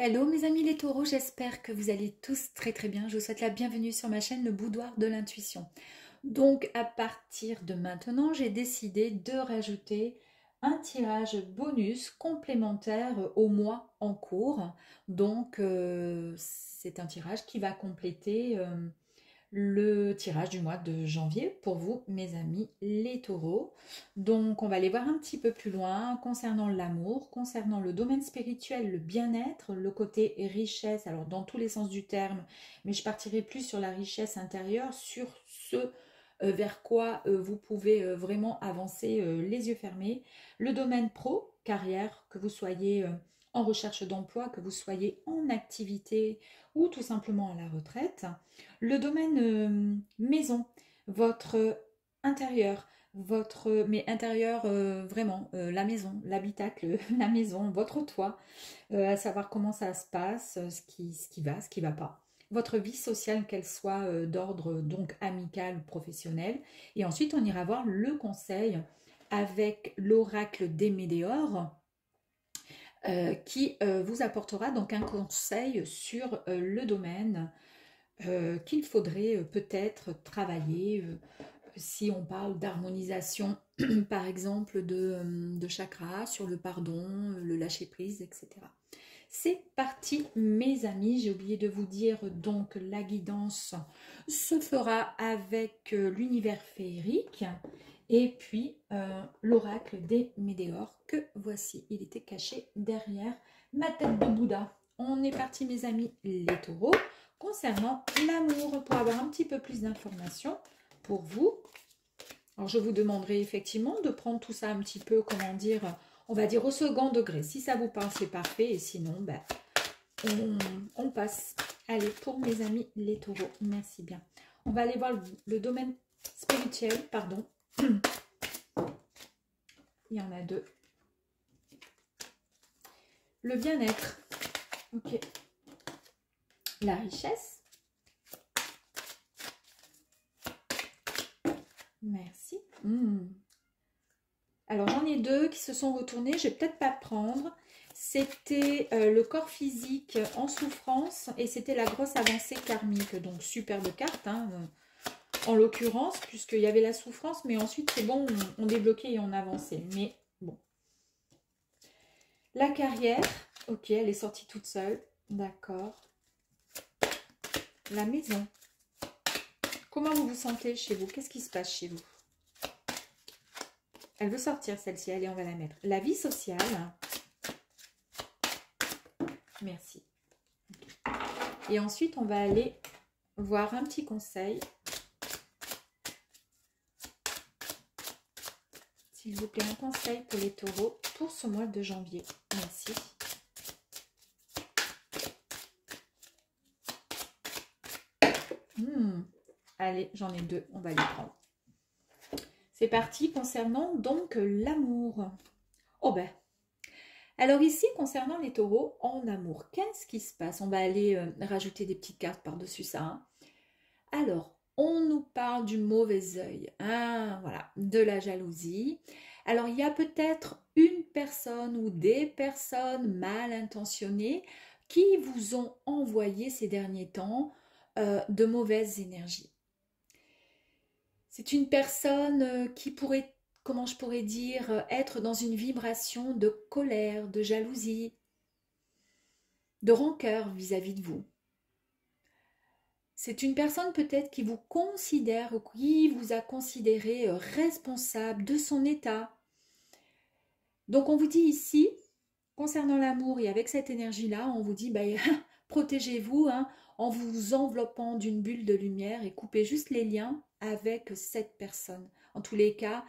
Hello mes amis les taureaux, j'espère que vous allez tous très très bien. Je vous souhaite la bienvenue sur ma chaîne Le Boudoir de l'Intuition. Donc à partir de maintenant, j'ai décidé de rajouter un tirage bonus complémentaire au mois en cours. Donc c'est un tirage qui va compléter le tirage du mois de janvier pour vous, mes amis les taureaux. Donc, on va aller voir un petit peu plus loin concernant l'amour, concernant le domaine spirituel, le bien-être, le côté richesse, alors dans tous les sens du terme, mais je partirai plus sur la richesse intérieure, sur ce vers quoi vous pouvez vraiment avancer les yeux fermés. Le domaine pro, carrière, que vous soyez en recherche d'emploi, que vous soyez en activité ou tout simplement à la retraite. Le domaine maison, votre intérieur, mais intérieur vraiment, la maison, l'habitacle, la maison, votre toit, à savoir comment ça se passe, ce qui va, ce qui va pas. Votre vie sociale, qu'elle soit d'ordre donc amical ou professionnel. Et ensuite, on ira voir le conseil avec l'oracle des Médéors qui vous apportera donc un conseil sur le domaine qu'il faudrait peut-être travailler si on parle d'harmonisation par exemple de chakras, sur le pardon, le lâcher-prise, etc. C'est parti mes amis, j'ai oublié de vous dire donc la guidance se fera avec l'univers féerique et puis l'oracle des Médéors que voici, il était caché derrière ma tête de Bouddha. On est parti mes amis les taureaux concernant l'amour pour avoir un petit peu plus d'informations pour vous. Alors je vous demanderai effectivement de prendre tout ça un petit peu, comment dire, on va dire au second degré. Si ça vous parle, c'est parfait. Et sinon, ben, on passe. Allez, pour mes amis les taureaux, merci bien. On va aller voir le domaine spirituel, pardon. Il y en a deux. Le bien-être. Ok. La richesse. Merci. Alors j'en ai deux qui se sont retournés. Je vais peut-être pas prendre. C'était le corps physique en souffrance et c'était la grosse avancée karmique. Donc superbe carte, hein, en l'occurrence, puisqu'il y avait la souffrance, mais ensuite c'est bon, on débloquait et on avançait. Mais bon. La carrière, ok, elle est sortie toute seule. D'accord. La maison. Comment vous vous sentez chez vous? Qu'est-ce qui se passe chez vous? Elle veut sortir celle-ci. Allez, on va la mettre. La vie sociale. Merci. Okay. Et ensuite, on va aller voir un petit conseil. S'il vous plaît, un conseil pour les taureaux pour ce mois de janvier. Merci. Allez, j'en ai deux. On va les prendre. C'est parti concernant donc l'amour. Oh ben. Alors ici, concernant les taureaux en amour, qu'est-ce qui se passe? On va aller rajouter des petites cartes par-dessus ça. Hein. Alors, on nous parle du mauvais œil, hein, voilà, de la jalousie. Alors, il y a peut-être une personne ou des personnes mal intentionnées qui vous ont envoyé ces derniers temps de mauvaises énergies. C'est une personne qui pourrait, comment je pourrais dire, être dans une vibration de colère, de jalousie, de rancœur vis-à-vis de vous. C'est une personne peut-être qui vous considère ou qui vous a considéré responsable de son état. Donc on vous dit ici, concernant l'amour et avec cette énergie-là, on vous dit protégez-vous hein, en vous enveloppant d'une bulle de lumière et coupez juste les liens avec cette personne. En tous les cas,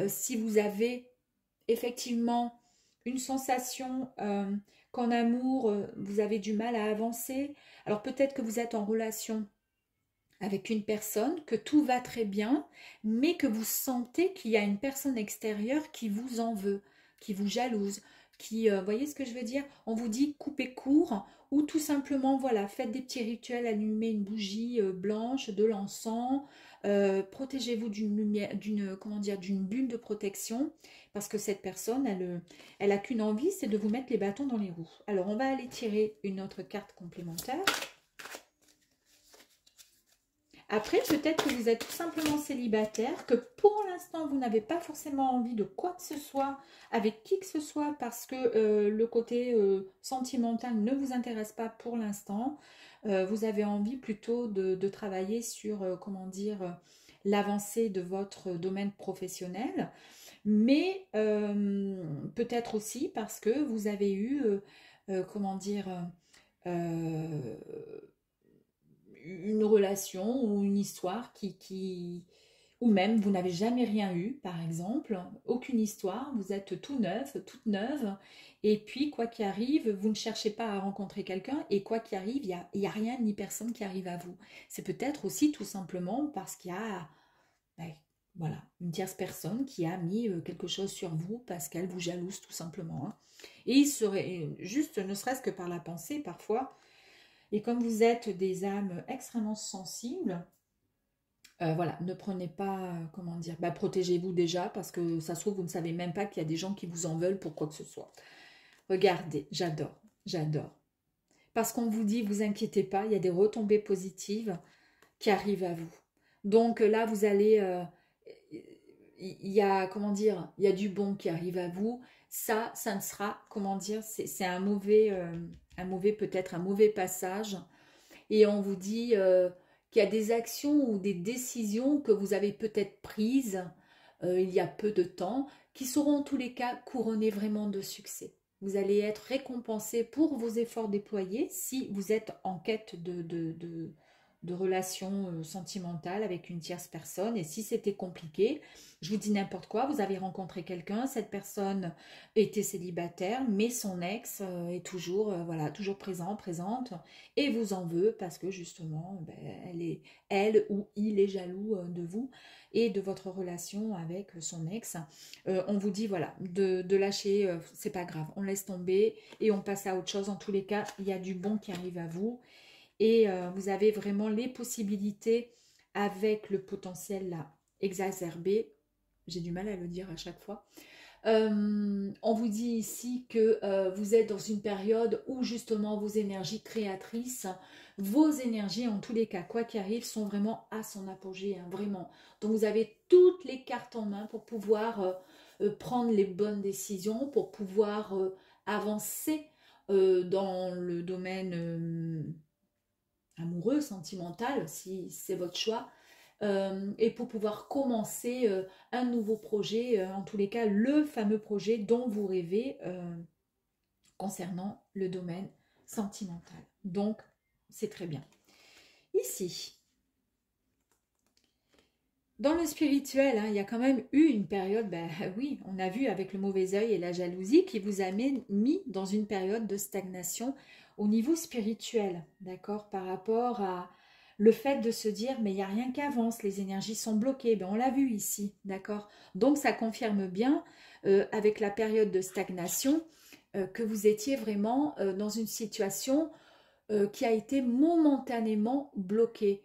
si vous avez effectivement une sensation qu'en amour, vous avez du mal à avancer, alors peut-être que vous êtes en relation avec une personne, que tout va très bien, mais que vous sentez qu'il y a une personne extérieure qui vous en veut, qui vous jalouse, qui, voyez ce que je veux dire? On vous dit coupez court ou tout simplement, voilà, faites des petits rituels, allumez une bougie blanche, de l'encens, protégez-vous d'une lumière, comment dire, d'une bulle de protection, parce que cette personne, elle a qu'une envie, c'est de vous mettre les bâtons dans les roues. Alors, on va aller tirer une autre carte complémentaire. Après, peut-être que vous êtes tout simplement célibataire, que pour l'instant, vous n'avez pas forcément envie de quoi que ce soit, avec qui que ce soit, parce que le côté sentimental ne vous intéresse pas pour l'instant. Vous avez envie plutôt de travailler sur, comment dire, l'avancée de votre domaine professionnel. Mais peut-être aussi parce que vous avez eu, comment dire, euh, une relation ou une histoire ou même vous n'avez jamais rien eu, par exemple, aucune histoire, vous êtes tout neuf, toute neuve, et puis quoi qu'il arrive, vous ne cherchez pas à rencontrer quelqu'un, et quoi qu'il arrive, il y a rien ni personne qui arrive à vous. C'est peut-être aussi tout simplement parce qu'il y a ben, voilà, une tierce personne qui a mis quelque chose sur vous parce qu'elle vous jalouse tout simplement. Hein. Et il serait juste, ne serait-ce que par la pensée parfois, et comme vous êtes des âmes extrêmement sensibles, voilà, ne prenez pas, comment dire, bah, protégez-vous déjà parce que ça se trouve, vous ne savez même pas qu'il y a des gens qui vous en veulent pour quoi que ce soit. Regardez, j'adore, j'adore. Parce qu'on vous dit, vous inquiétez pas, il y a des retombées positives qui arrivent à vous. Donc là, vous allez, il y a, comment dire, il y a du bon qui arrive à vous. Ça ne sera, comment dire, c'est un mauvais peut-être un mauvais passage. Et on vous dit qu'il y a des actions ou des décisions que vous avez peut-être prises il y a peu de temps, qui seront en tous les cas couronnées vraiment de succès. Vous allez être récompensé pour vos efforts déployés si vous êtes en quête de relations sentimentales avec une tierce personne. Et si c'était compliqué, je vous dis n'importe quoi, vous avez rencontré quelqu'un, cette personne était célibataire, mais son ex est toujours, voilà, toujours présente, et vous en veut parce que justement, ben, elle ou il est jaloux de vous et de votre relation avec son ex. On vous dit, voilà, de lâcher, c'est pas grave, on laisse tomber et on passe à autre chose. En tous les cas, il y a du bon qui arrive à vous. Et vous avez vraiment les possibilités avec le potentiel là exacerbé. J'ai du mal à le dire à chaque fois. On vous dit ici que vous êtes dans une période où justement vos énergies créatrices, vos énergies en tous les cas, quoi qu'il arrive, sont vraiment à son apogée, hein, vraiment. Donc vous avez toutes les cartes en main pour pouvoir prendre les bonnes décisions, pour pouvoir avancer dans le domaine amoureux, sentimental, si c'est votre choix, et pour pouvoir commencer un nouveau projet, en tous les cas le fameux projet dont vous rêvez concernant le domaine sentimental. Donc, c'est très bien. Ici, dans le spirituel, hein, il y a quand même eu une période, ben oui, on a vu avec le mauvais œil et la jalousie qui vous a mis dans une période de stagnation au niveau spirituel, d'accord, par rapport à le fait de se dire, mais il n'y a rien qui avance, les énergies sont bloquées, ben on l'a vu ici, d'accord. Donc ça confirme bien, avec la période de stagnation, que vous étiez vraiment dans une situation qui a été momentanément bloquée.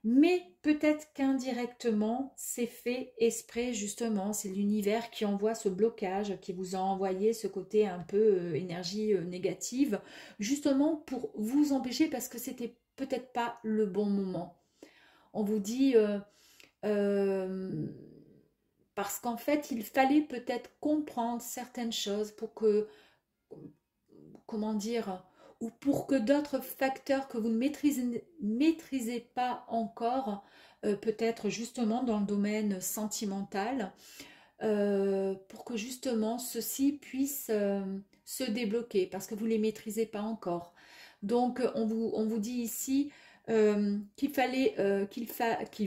Mais peut-être qu'indirectement, c'est fait exprès justement, c'est l'univers qui envoie ce blocage, qui vous a envoyé ce côté un peu énergie négative, justement pour vous empêcher parce que c'était peut-être pas le bon moment. On vous dit, parce qu'en fait, il fallait peut-être comprendre certaines choses pour que, comment dire, ou pour que d'autres facteurs que vous ne maîtrisez pas encore, peut-être justement dans le domaine sentimental, pour que justement ceci puisse se débloquer, parce que vous ne les maîtrisez pas encore. Donc on vous dit ici qu'il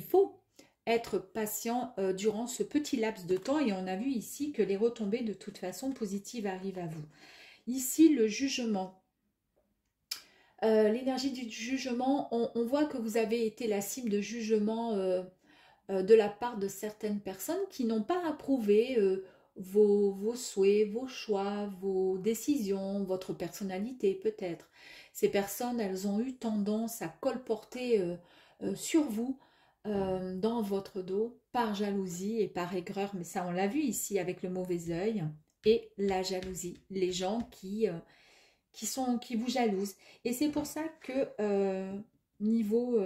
faut être patient durant ce petit laps de temps, et on a vu ici que les retombées de toute façon positives arrivent à vous. Ici, le jugement. L'énergie du jugement, on voit que vous avez été la cible de jugement de la part de certaines personnes qui n'ont pas approuvé vos souhaits, vos choix, vos décisions, votre personnalité peut-être. Ces personnes, elles ont eu tendance à colporter sur vous, dans votre dos, par jalousie et par aigreur. Mais ça, on l'a vu ici avec le mauvais œil et la jalousie. Les gens qui vous jalousent. Et c'est pour ça que niveau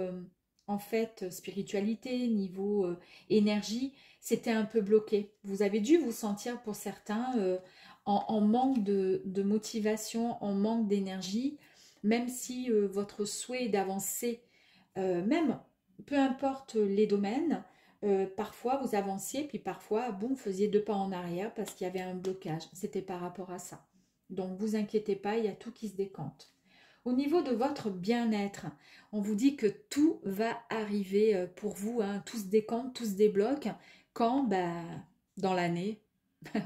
en fait spiritualité, niveau énergie, c'était un peu bloqué. Vous avez dû vous sentir pour certains en manque de motivation, en manque d'énergie, même si votre souhait d'avancer, même peu importe les domaines, parfois vous avanciez, puis parfois, boum, vous faisiez 2 pas en arrière parce qu'il y avait un blocage. C'était par rapport à ça. Donc, vous inquiétez pas, il y a tout qui se décante. Au niveau de votre bien-être, on vous dit que tout va arriver pour vous, hein, tout se décante, tout se débloque. Quand dans l'année,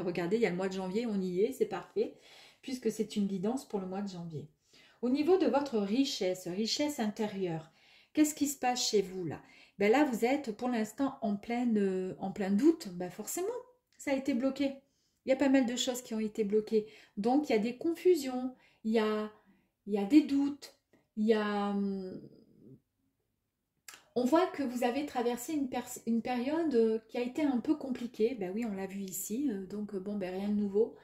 regardez, il y a le mois de janvier, on y est, c'est parfait, puisque c'est une guidance pour le mois de janvier. Au niveau de votre richesse intérieure, qu'est-ce qui se passe chez vous là? Là, vous êtes pour l'instant en plein doute, forcément, ça a été bloqué. Il y a pas mal de choses qui ont été bloquées. Donc, il y a des confusions, il y a des doutes, il y a... On voit que vous avez traversé une période qui a été un peu compliquée. Oui, on l'a vu ici, donc bon, rien de nouveau.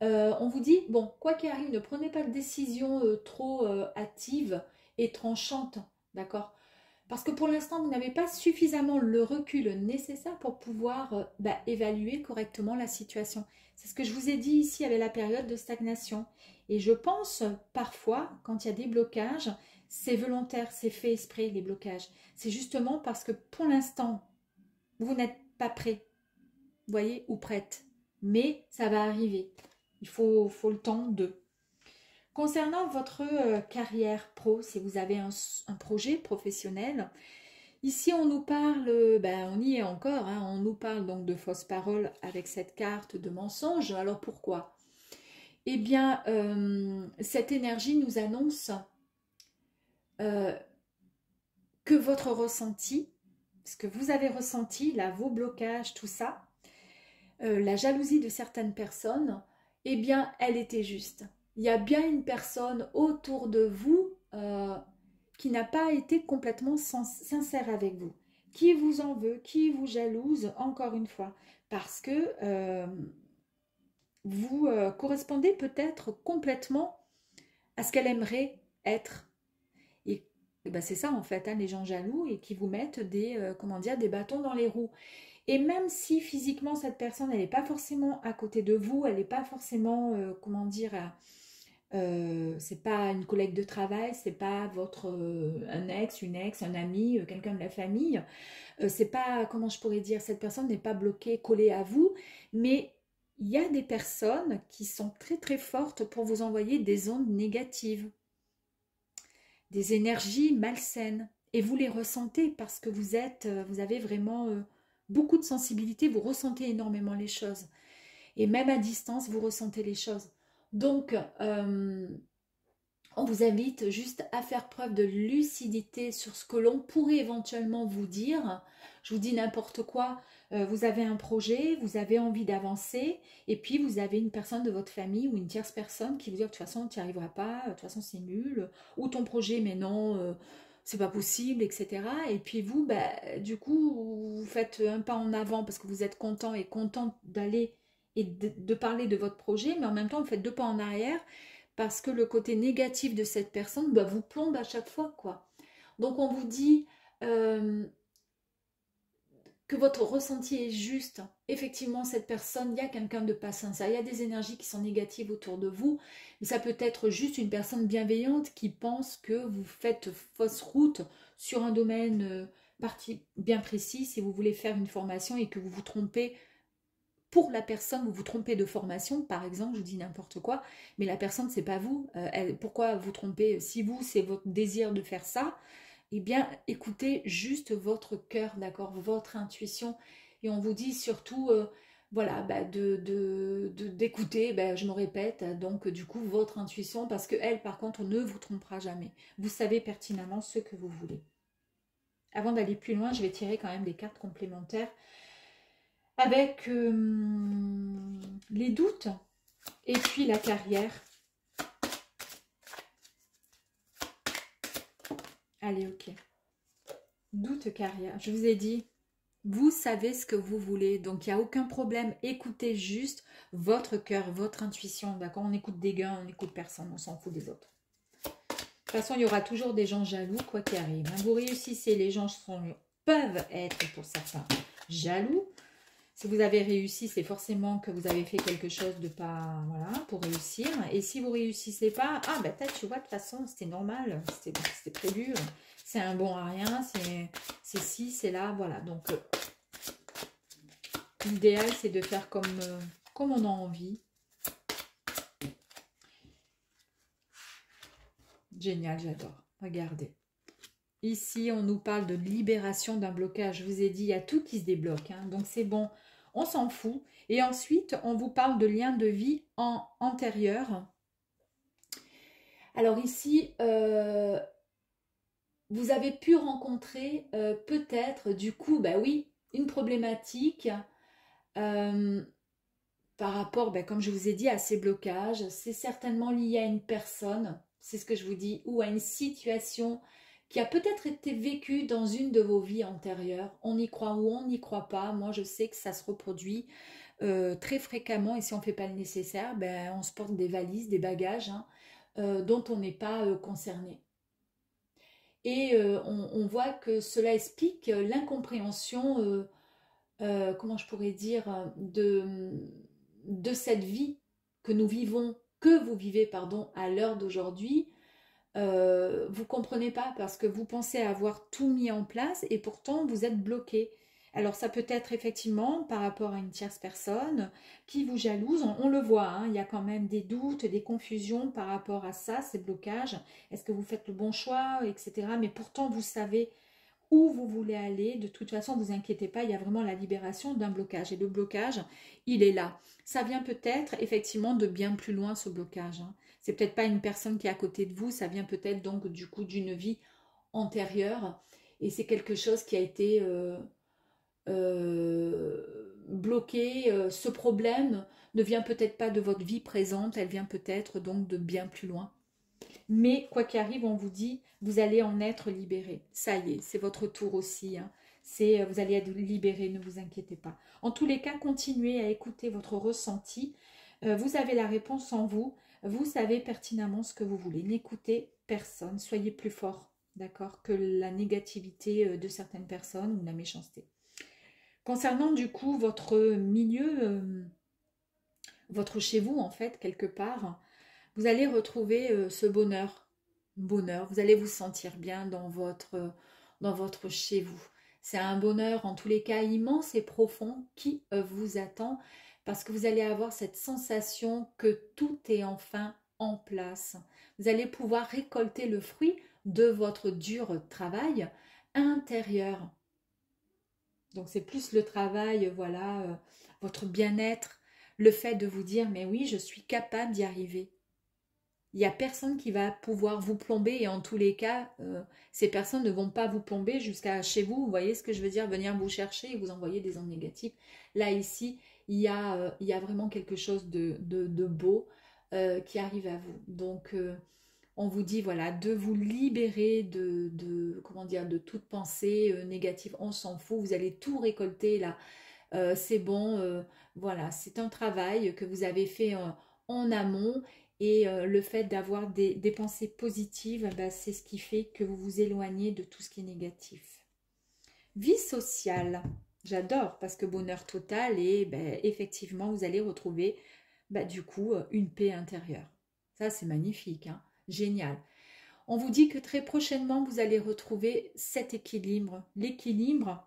On vous dit, bon, quoi qu'il arrive, ne prenez pas de décision trop hâtive et tranchante, d'accord? Parce que pour l'instant, vous n'avez pas suffisamment le recul nécessaire pour pouvoir évaluer correctement la situation. C'est ce que je vous ai dit ici avec la période de stagnation. Et je pense parfois, quand il y a des blocages, c'est volontaire, c'est fait exprès les blocages. C'est justement parce que pour l'instant, vous n'êtes pas prêt, vous voyez, ou prête. Mais ça va arriver. Il faut le temps de... Concernant votre carrière pro, si vous avez un projet professionnel, ici on nous parle, on y est encore, hein, on nous parle donc de fausses paroles avec cette carte de mensonge. Alors pourquoi? Eh bien, cette énergie nous annonce que votre ressenti, ce que vous avez ressenti, là, vos blocages, tout ça, la jalousie de certaines personnes, eh bien, elle était juste. Il y a bien une personne autour de vous qui n'a pas été complètement sincère avec vous, qui vous en veut, qui vous jalouse, encore une fois, parce que vous correspondez peut-être complètement à ce qu'elle aimerait être. Et c'est ça en fait, hein, les gens jaloux et qui vous mettent des bâtons dans les roues. Et même si physiquement cette personne, elle n'est pas forcément à côté de vous, elle n'est pas forcément, c'est pas une collègue de travail, c'est pas un ex, une ex, un ami, quelqu'un de la famille, c'est pas, comment je pourrais dire, cette personne n'est pas bloquée, collée à vous, mais il y a des personnes qui sont très très fortes pour vous envoyer des ondes négatives, des énergies malsaines, et vous les ressentez parce que vous avez vraiment beaucoup de sensibilité, vous ressentez énormément les choses. Et même à distance, vous ressentez les choses. Donc, on vous invite juste à faire preuve de lucidité sur ce que l'on pourrait éventuellement vous dire. Je vous dis n'importe quoi, vous avez un projet, vous avez envie d'avancer, et puis vous avez une personne de votre famille ou une tierce personne qui vous dit de toute façon tu n'y arriveras pas, de toute façon c'est nul, ou ton projet mais non, c'est pas possible, etc. Et puis vous, du coup, vous faites un pas en avant parce que vous êtes content et contente d'aller et de parler de votre projet, mais en même temps vous faites 2 pas en arrière parce que le côté négatif de cette personne vous plombe à chaque fois, quoi. Donc on vous dit que votre ressenti est juste. Effectivement, cette personne, il y a quelqu'un de pas sincère, il y a des énergies qui sont négatives autour de vous, mais ça peut être juste une personne bienveillante qui pense que vous faites fausse route sur un domaine bien précis, si vous voulez faire une formation et que vous vous trompez pour la personne, vous vous trompez de formation, par exemple, je vous dis n'importe quoi, mais la personne, c'est pas vous. Pourquoi vous trompez? Si vous, c'est votre désir de faire ça, eh bien, écoutez juste votre cœur, d'accord, votre intuition. Et on vous dit surtout, voilà, d'écouter, je me répète, donc du coup, votre intuition, parce que elle, par contre, ne vous trompera jamais. Vous savez pertinemment ce que vous voulez. Avant d'aller plus loin, je vais tirer quand même des cartes complémentaires avec les doutes et puis la carrière. Allez, ok. Doute, carrière. Je vous ai dit, vous savez ce que vous voulez. Donc, il n'y a aucun problème. Écoutez juste votre cœur, votre intuition. D'accord? On écoute des gars, on n'écoute personne. On s'en fout des autres. De toute façon, il y aura toujours des gens jaloux, quoi qu'il arrive. Vous réussissez, les gens peuvent être, pour certains, jaloux. Si vous avez réussi, c'est forcément que vous avez fait quelque chose de pas, voilà, pour réussir. Et si vous réussissez pas, ah ben peut-être, tu vois, de toute façon, c'était normal, c'était prévu, c'est un bon à rien, c'est ci, c'est là, voilà. Donc, l'idéal, c'est de faire comme on a envie. Génial, j'adore. Regardez. Ici, on nous parle de libération d'un blocage. Je vous ai dit, il y a tout qui se débloque. Hein, donc, c'est bon. On s'en fout. Et ensuite, on vous parle de lien de vie antérieur. Alors ici, vous avez pu rencontrer peut-être, du coup, bah oui, une problématique par rapport, comme je vous ai dit, à ces blocages. C'est certainement lié à une personne, c'est ce que je vous dis, ou à une situation qui a peut-être été vécue dans une de vos vies antérieures. On y croit ou on n'y croit pas. Moi, je sais que ça se reproduit très fréquemment, et si on ne fait pas le nécessaire, on se porte des valises, des bagages dont on n'est pas concerné. Et on voit que cela explique l'incompréhension, comment je pourrais dire, de cette vie que nous vivons, que vous vivez, pardon, à l'heure d'aujourd'hui. Vous ne comprenez pas parce que vous pensez avoir tout mis en place et pourtant vous êtes bloqué. Alors ça peut être effectivement par rapport à une tierce personne qui vous jalouse, on le voit, hein, il y a quand même des doutes, des confusions par rapport à ça, ces blocages. Est-ce que vous faites le bon choix, etc. Mais pourtant vous savez où vous voulez aller. De toute façon, ne vous inquiétez pas, il y a vraiment la libération d'un blocage. Et le blocage, il est là. Ça vient peut-être effectivement de bien plus loin, ce blocage. Hein. C'est peut-être pas une personne qui est à côté de vous, ça vient peut-être donc du coup d'une vie antérieure. Et c'est quelque chose qui a été bloqué. Ce problème ne vient peut-être pas de votre vie présente, elle vient peut-être donc de bien plus loin. Mais quoi qu'il arrive, on vous dit, vous allez en être libéré. Ça y est, c'est votre tour aussi. Hein. Vous allez être libéré, ne vous inquiétez pas. En tous les cas, continuez à écouter votre ressenti. Vous avez la réponse en vous. Vous savez pertinemment ce que vous voulez. N'écoutez personne. Soyez plus fort, d'accord, que la négativité de certaines personnes ou la méchanceté. Concernant du coup votre milieu, votre chez vous en fait, quelque part, vous allez retrouver ce bonheur. Vous allez vous sentir bien dans votre chez vous. C'est un bonheur en tous les cas immense et profond qui vous attend parce que vous allez avoir cette sensation que tout est enfin en place. Vous allez pouvoir récolter le fruit de votre dur travail intérieur. Donc c'est plus le travail, voilà, votre bien-être, le fait de vous dire mais oui, je suis capable d'y arriver. Il n'y a personne qui va pouvoir vous plomber et en tous les cas, ces personnes ne vont pas vous plomber jusqu'à chez vous. Vous voyez ce que je veux dire? Venir vous chercher et vous envoyer des ondes négatives. Là, ici, il y a vraiment quelque chose de beau qui arrive à vous. Donc, on vous dit, voilà, de vous libérer comment dire, de toute pensée négative. On s'en fout, vous allez tout récolter là. C'est bon, voilà, c'est un travail que vous avez fait en amont. Et le fait d'avoir des pensées positives, c'est ce qui fait que vous vous éloignez de tout ce qui est négatif. Vie sociale, j'adore parce que bonheur total et effectivement, vous allez retrouver du coup une paix intérieure. Ça, c'est magnifique, hein, génial. On vous dit que très prochainement, vous allez retrouver cet équilibre. L'équilibre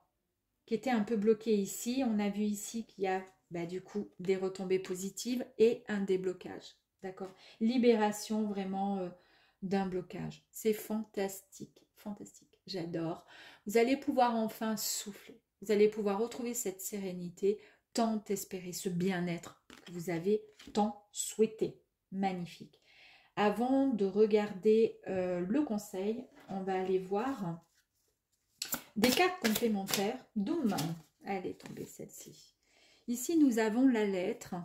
qui était un peu bloqué ici. On a vu ici qu'il y a du coup des retombées positives et un déblocage. D'accord. Libération vraiment d'un blocage. C'est fantastique. Fantastique. J'adore. Vous allez pouvoir enfin souffler. Vous allez pouvoir retrouver cette sérénité tant espérée, ce bien-être que vous avez tant souhaité. Magnifique. Avant de regarder le conseil, on va aller voir des cartes complémentaires. Demain, elle est tombée celle-ci. Ici, nous avons la lettre.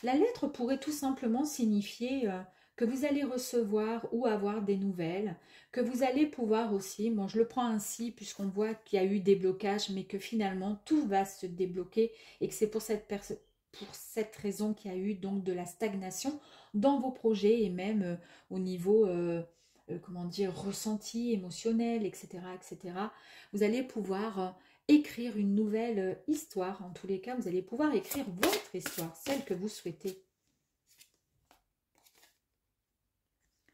La lettre pourrait tout simplement signifier que vous allez recevoir ou avoir des nouvelles, que vous allez pouvoir aussi, moi je le prends ainsi puisqu'on voit qu'il y a eu des blocages, mais que finalement tout va se débloquer et que c'est pour cette raison qu'il y a eu donc de la stagnation dans vos projets et même au niveau, comment dire, ressenti, émotionnel, etc., etc. Vous allez pouvoir écrire une nouvelle histoire. En tous les cas, vous allez pouvoir écrire votre histoire, celle que vous souhaitez.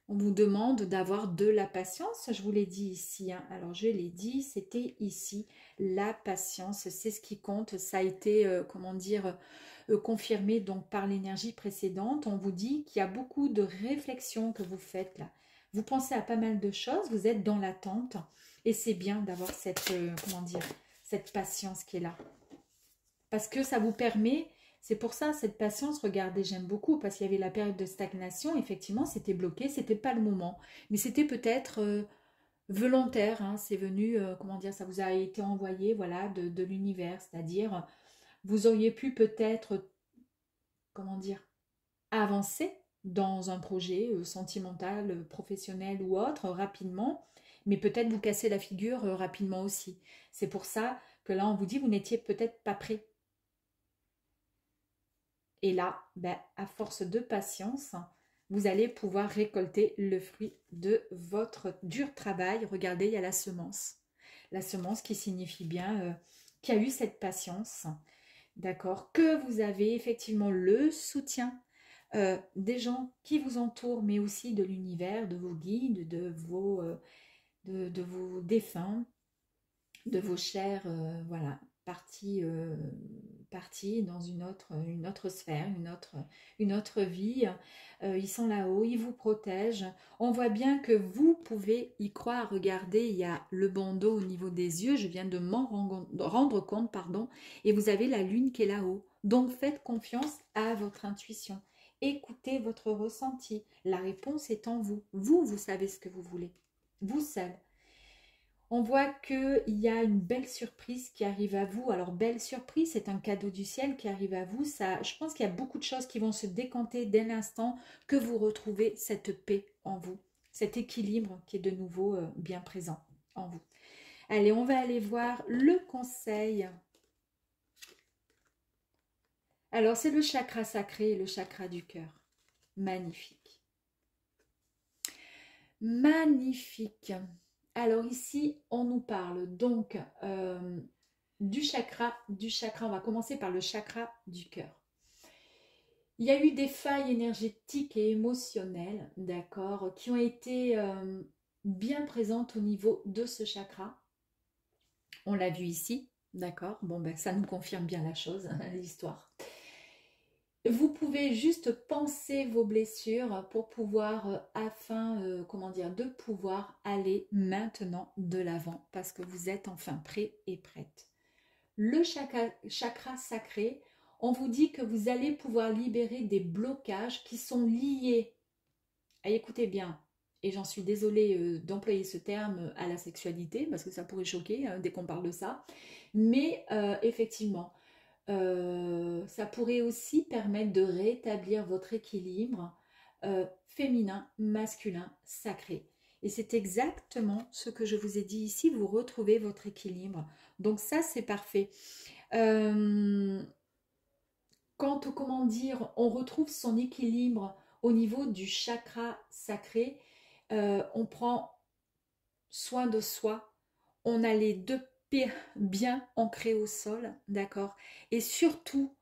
On vous demande d'avoir de la patience, je vous l'ai dit ici, hein. Alors je l'ai dit, c'était ici, la patience, c'est ce qui compte. Ça a été, comment dire, confirmé donc par l'énergie précédente. On vous dit qu'il y a beaucoup de réflexions que vous faites là. Vous pensez à pas mal de choses, vous êtes dans l'attente et c'est bien d'avoir cette, comment dire, cette patience qui est là. Parce que ça vous permet, c'est pour ça, cette patience, regardez, j'aime beaucoup, parce qu'il y avait la période de stagnation, effectivement, c'était bloqué, c'était pas le moment. Mais c'était peut-être volontaire, hein, c'est venu, comment dire, ça vous a été envoyé, voilà, de l'univers, c'est-à-dire, vous auriez pu peut-être, comment dire, avancer dans un projet sentimental, professionnel ou autre, rapidement, mais peut-être vous casser la figure rapidement aussi. C'est pour ça que là, on vous dit, vous n'étiez peut-être pas prêt. Et là, ben, à force de patience, vous allez pouvoir récolter le fruit de votre dur travail. Regardez, il y a la semence. La semence qui signifie bien qu'il y a eu cette patience, d'accord, que vous avez effectivement le soutien des gens qui vous entourent, mais aussi de l'univers, de vos guides, de vos défunts, de vos chers, voilà, partis dans une autre sphère, une autre vie. Ils sont là-haut, ils vous protègent. On voit bien que vous pouvez y croire. Regardez, il y a le bandeau au niveau des yeux. Je viens de m'en rendre compte, pardon. Et vous avez la lune qui est là-haut. Donc, faites confiance à votre intuition. Écoutez votre ressenti. La réponse est en vous. Vous savez ce que vous voulez. Vous seul. On voit qu'il y a une belle surprise qui arrive à vous. Alors, belle surprise, c'est un cadeau du ciel qui arrive à vous. Ça, je pense qu'il y a beaucoup de choses qui vont se décanter dès l'instant que vous retrouvez cette paix en vous. Cet équilibre qui est de nouveau bien présent en vous. Allez, on va aller voir le conseil. Alors, c'est le chakra sacré, le chakra du cœur. Magnifique. Magnifique. Alors ici, on nous parle donc du chakra, on va commencer par le chakra du cœur. Il y a eu des failles énergétiques et émotionnelles, d'accord, qui ont été bien présentes au niveau de ce chakra. On l'a vu ici, d'accord. Bon, ben ça nous confirme bien la chose, l'histoire. Vous pouvez juste penser vos blessures pour pouvoir, comment dire, de pouvoir aller maintenant de l'avant parce que vous êtes enfin prêt et prête. Le chakra sacré, on vous dit que vous allez pouvoir libérer des blocages qui sont liés, écoutez bien, et j'en suis désolée d'employer ce terme à la sexualité parce que ça pourrait choquer dès qu'on parle de ça, mais effectivement, ça pourrait aussi permettre de rétablir votre équilibre féminin, masculin, sacré. Et c'est exactement ce que je vous ai dit ici, vous retrouvez votre équilibre. Donc ça, c'est parfait. Quand, comment dire, on retrouve son équilibre au niveau du chakra sacré, on prend soin de soi, on a les deux pieds bien ancrés au sol, d'accord? Et surtout,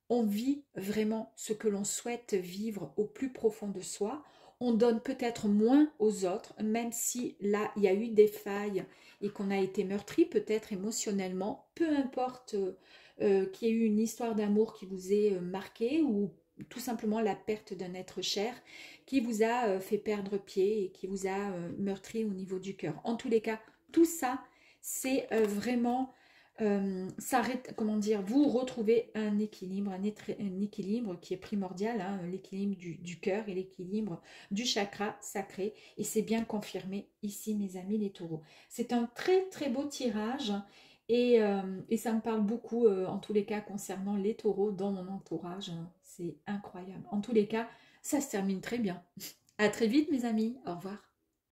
on vit vraiment ce que l'on souhaite vivre au plus profond de soi. On donne peut-être moins aux autres, même si là, il y a eu des failles et qu'on a été meurtri peut-être émotionnellement. Peu importe qu'il y ait eu une histoire d'amour qui vous ait marqué ou tout simplement la perte d'un être cher qui vous a fait perdre pied et qui vous a meurtri au niveau du cœur. En tous les cas, tout ça, c'est vraiment... comment dire, vous retrouvez un équilibre, un équilibre qui est primordial, hein, l'équilibre du cœur et l'équilibre du chakra sacré, et c'est bien confirmé ici, mes amis les taureaux. C'est un très très beau tirage, Et ça me parle beaucoup, en tous les cas, concernant les taureaux dans mon entourage. C'est incroyable. En tous les cas, ça se termine très bien. À très vite, mes amis. Au revoir.